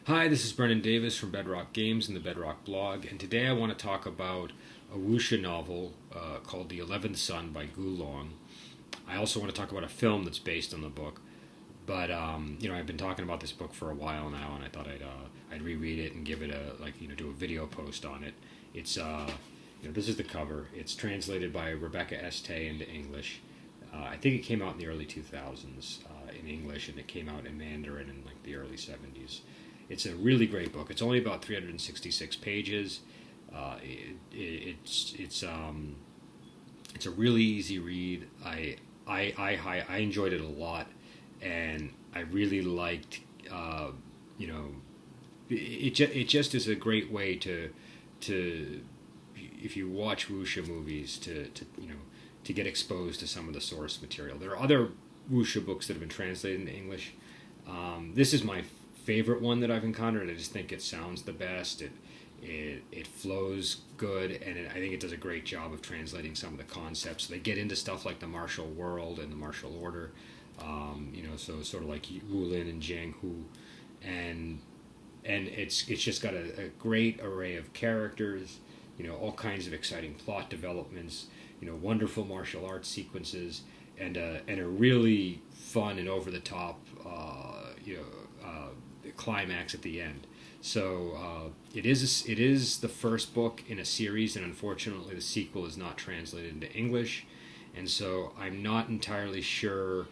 Hi, this is Brennan Davis from Bedrock Games and the Bedrock blog, and today I want to talk about a Wuxia novel called The 11th Son by Gulong. I also want to talk about a film that's based on the book, but I've been talking about this book for a while now, and I thought I'd reread it and give it do a video post on it. It's this is the cover. It's translated by Rebecca Este into English. I think it came out in the early 2000s in English, and it came out in Mandarin in like the early 70s. It's a really great book. It's only about 366 pages. It's a really easy read. I enjoyed it a lot, and I really liked it just is a great way to if you watch wuxia movies to get exposed to some of the source material. There are other wuxia books that have been translated into English. This is my favorite one that I've encountered. I just think it sounds the best. It flows good, and I think it does a great job of translating some of the concepts. They get into stuff like the martial world and the martial order, so sort of like Wu Lin and Jiang Hu, and it's just got a great array of characters, all kinds of exciting plot developments, wonderful martial arts sequences, and a really fun and over the top, climax at the end. So it is the first book in a series, and unfortunately the sequel is not translated into English, and so I'm not entirely sure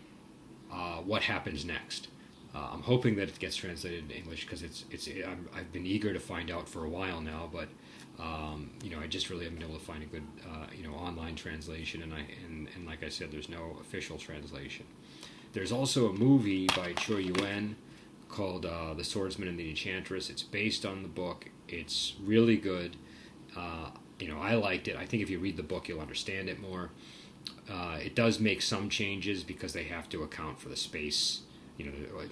what happens next. I'm hoping that it gets translated into English because I've been eager to find out for a while now, but I just really haven't been able to find a good online translation, and like I said, there's no official translation. There's also a movie by Choi Yuen called The Swordsman and the Enchantress. It's based on the book. It's really good. I liked it. I think if you read the book, you'll understand it more. It does make some changes because they have to account for the space.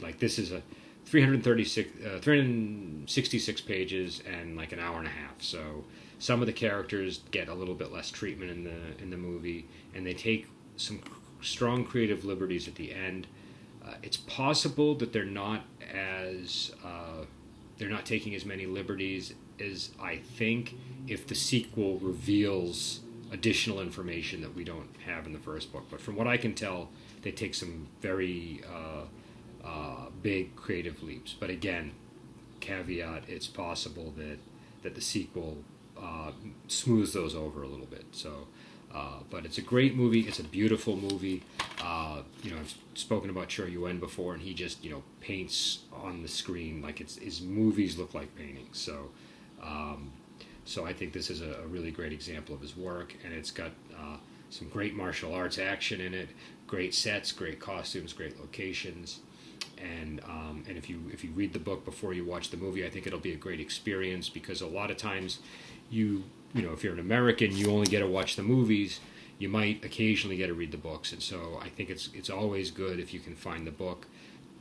Like this is a 366 pages and like an hour and a half. So some of the characters get a little bit less treatment in the movie, and they take some strong creative liberties at the end. It's possible that they're not taking as many liberties as I think if the sequel reveals additional information that we don't have in the first book. But from what I can tell, they take some very big creative leaps. But again, caveat: it's possible that the sequel smooths those over a little bit. So. But it's a great movie. It's a beautiful movie. I've spoken about Choi Yuen before, and he just paints on the screen like his movies look like paintings. So I think this is a really great example of his work, and it's got some great martial arts action in it, great sets, great costumes, great locations, and if you read the book before you watch the movie, I think it'll be a great experience because a lot of times if you're an American, you only get to watch the movies. You might occasionally get to read the books, and so I think it's always good if you can find the book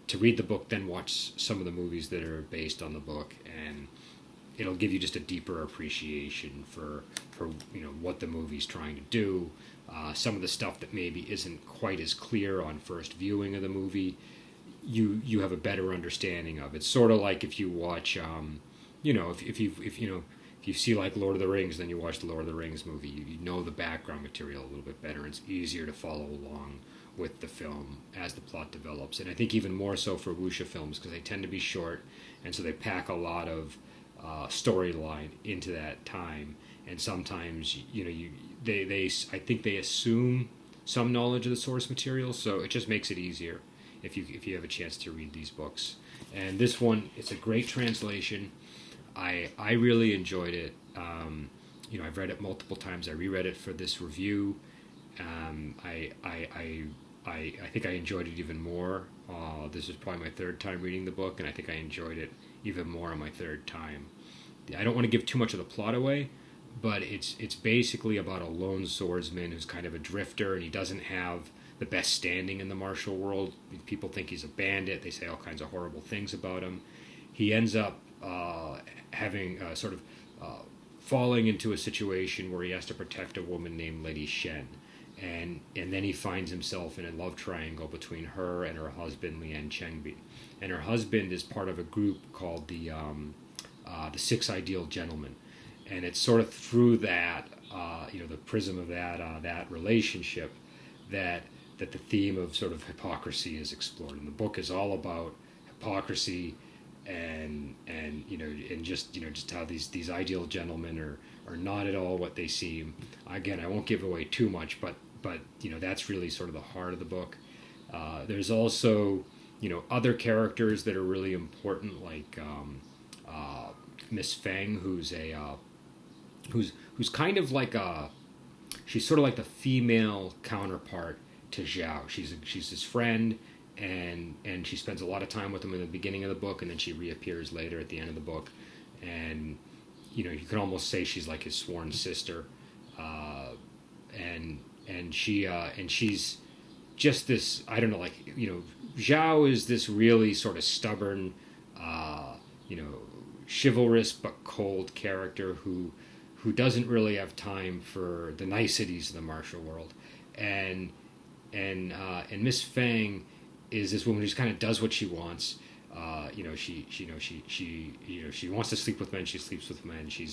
to read the book, then watch some of the movies that are based on the book, and it'll give you just a deeper appreciation for what the movie's trying to do. Some of the stuff that maybe isn't quite as clear on first viewing of the movie, you have a better understanding of. It's sort of like if you watch, if you see like Lord of the Rings, then you watch the Lord of the Rings movie. You know the background material a little bit better. It's easier to follow along with the film as the plot develops. And I think even more so for wuxia films because they tend to be short, and so they pack a lot of storyline into that time. And sometimes I think they assume some knowledge of the source material, so it just makes it easier if you have a chance to read these books. And this one, it's a great translation. I really enjoyed it. I've read it multiple times. I reread it for this review. I think I enjoyed it even more. This is probably my third time reading the book, and I think I enjoyed it even more on my third time. I don't want to give too much of the plot away, but it's basically about a lone swordsman who's kind of a drifter, and he doesn't have the best standing in the martial world. People think he's a bandit. They say all kinds of horrible things about him. He ends up having sort of falling into a situation where he has to protect a woman named Lady Shen, and then he finds himself in a love triangle between her and her husband Lian Chengbi, and her husband is part of a group called the Six Ideal Gentlemen, and it's sort of through that the prism of that relationship that the theme of sort of hypocrisy is explored, and the book is all about hypocrisy and just how these ideal gentlemen are not at all what they seem. Again, I won't give away too much, but that's really sort of the heart of the book. There's also other characters that are really important, like Miss Fang, who's kind of like she's sort of like the female counterpart to Zhao. She's his friend, and she spends a lot of time with him in the beginning of the book, and then she reappears later at the end of the book, and you can almost say she's like his sworn sister, and she's just this, I don't know, like Zhao is this really sort of stubborn, chivalrous but cold character who doesn't really have time for the niceties of the martial world, and Miss Fang is this woman who just kind of does what she wants. She wants to sleep with men. She sleeps with men. She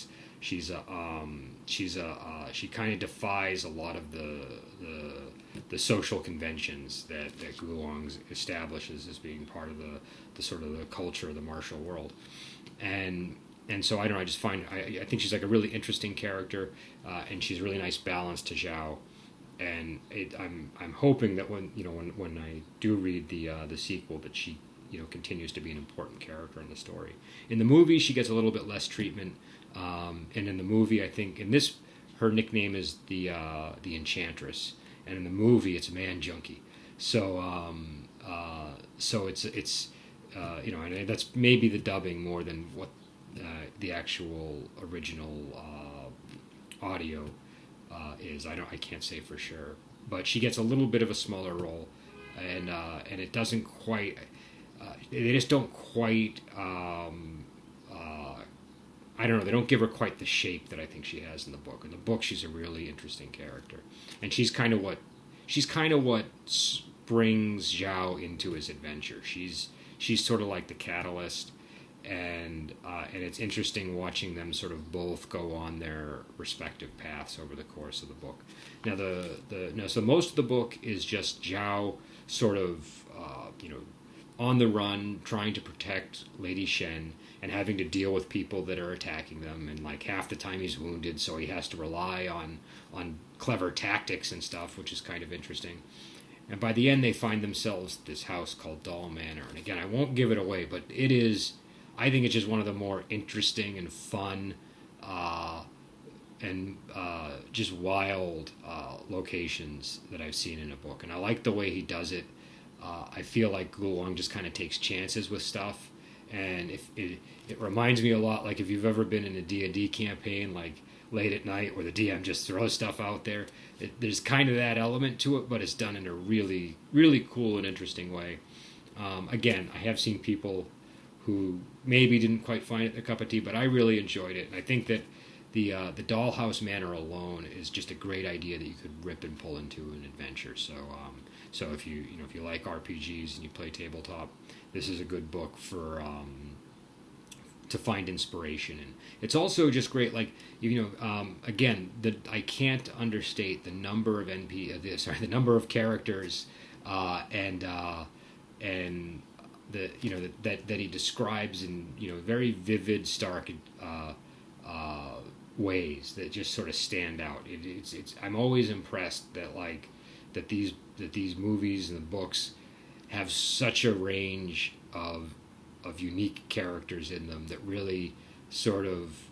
kind of defies a lot of the social conventions that Gulong establishes as being part of the sort of the culture of the martial world, and so I don't know. I just find I think she's like a really interesting character, and she's a really nice balance to Zhao. And I'm hoping that when I do read the sequel, that she continues to be an important character in the story. In the movie, she gets a little bit less treatment, and in the movie, I think her nickname is the Enchantress, and in the movie, it's Man Junkie. So it's and that's maybe the dubbing more than what the actual original audio is. I can't say for sure, but she gets a little bit of a smaller role, and it doesn't quite. They just don't quite. I don't know. They don't give her quite the shape that I think she has in the book. In the book, she's a really interesting character, and she's kind of what brings Zhao into his adventure. She's sort of like the catalyst. And it's interesting watching them sort of both go on their respective paths over the course of the book. Now so most of the book is just Zhao sort of on the run, trying to protect Lady Shen and having to deal with people that are attacking them, and like half the time he's wounded, so he has to rely on clever tactics and stuff, which is kind of interesting. And by the end, they find themselves at this house called Doll Manor. And again, I won't give it away, but I think it's just one of the more interesting and fun and just wild locations that I've seen in a book. And I like the way he does it. I feel like Gulong just kind of takes chances with stuff. And it reminds me a lot, like if you've ever been in a D&D campaign, like late at night where the DM just throws stuff out there. There's kind of that element to it, but it's done in a really, really cool and interesting way. Again, I have seen people who maybe didn't quite find it their cup of tea, but I really enjoyed it. And I think that the Dollhouse Manor alone is just a great idea that you could rip and pull into an adventure. So if you like RPGs and you play tabletop, this is a good book for to find inspiration in. It's also just great, like again, I can't understate the number of the number of characters and that he describes in very vivid, stark ways that just sort of stand out. It's I'm always impressed that these movies and the books have such a range of unique characters in them that really sort of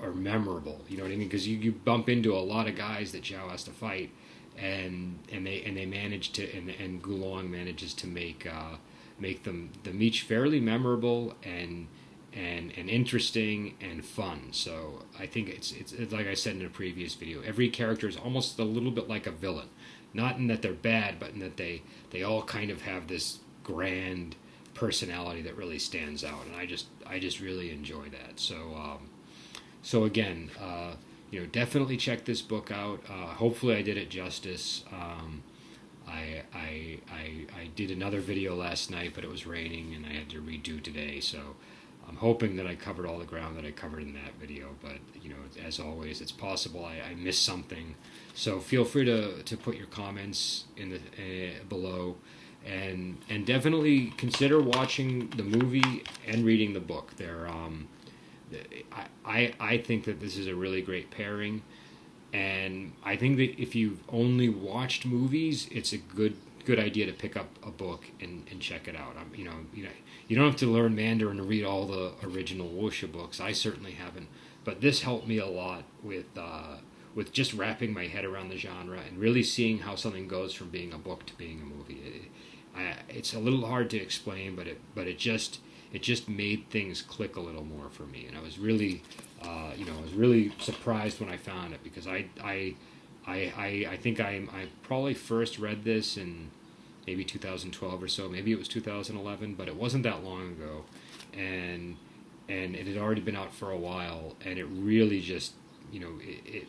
are memorable. You know what I mean? Because you bump into a lot of guys that Zhao has to fight, and they manage to and Gulong manages to make them each fairly memorable and interesting and fun. So I think it's like I said in a previous video, every character is almost a little bit like a villain, not in that they're bad, but in that they all kind of have this grand personality that really stands out, and I just really enjoy that. So again, definitely check this book out. Hopefully, I did it justice. I did another video last night, but it was raining and I had to redo today. So I'm hoping that I covered all the ground that I covered in that video. But as always, it's possible I missed something. So feel free to put your comments in the below, and definitely consider watching the movie and reading the book. I think that this is a really great pairing. And I think that if you've only watched movies, it's a good idea to pick up a book and check it out. You don't have to learn Mandarin to read all the original Wuxia books. I certainly haven't, but this helped me a lot with just wrapping my head around the genre and really seeing how something goes from being a book to being a movie. It's a little hard to explain, but it just made things click a little more for me, and I was really surprised when I found it, because I think I probably first read this in maybe 2012 or so, maybe it was 2011, but it wasn't that long ago, and it had already been out for a while, and it really just it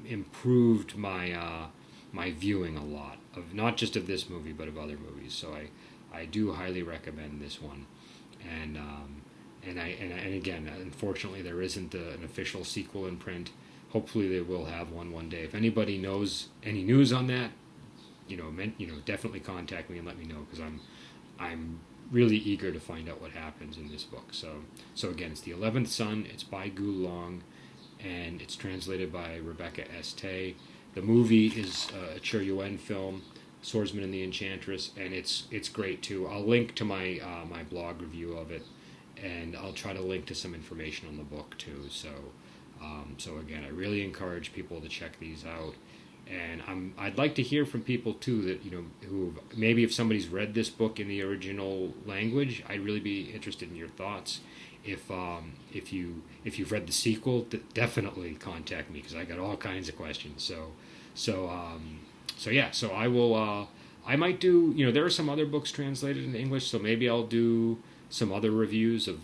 improved my my viewing a lot, of not just of this movie but of other movies. So I do highly recommend this one. And again, unfortunately, there isn't an official sequel in print. Hopefully, they will have one day. If anybody knows any news on that, definitely contact me and let me know, because I'm really eager to find out what happens in this book. So again, it's the 11th Son. It's by Gu Long, and it's translated by Rebecca S. Tay. The movie is a Cher Yuen film, Swordsman and the Enchantress, and it's great too. I'll link to my my blog review of it, and I'll try to link to some information on the book too. So again, I really encourage people to check these out, and I'd like to hear from people too that who maybe, if somebody's read this book in the original language, I'd really be interested in your thoughts. If you've read the sequel, definitely contact me, because I got all kinds of questions. So I will. I might do. There are some other books translated into English, so maybe I'll do some other reviews of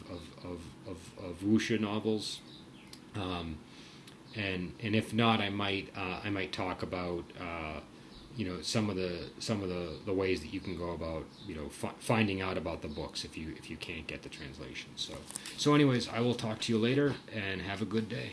Wuxia novels. And if not, I might talk about some of the ways that you can go about finding out about the books if you can't get the translation. So anyways, I will talk to you later, and have a good day.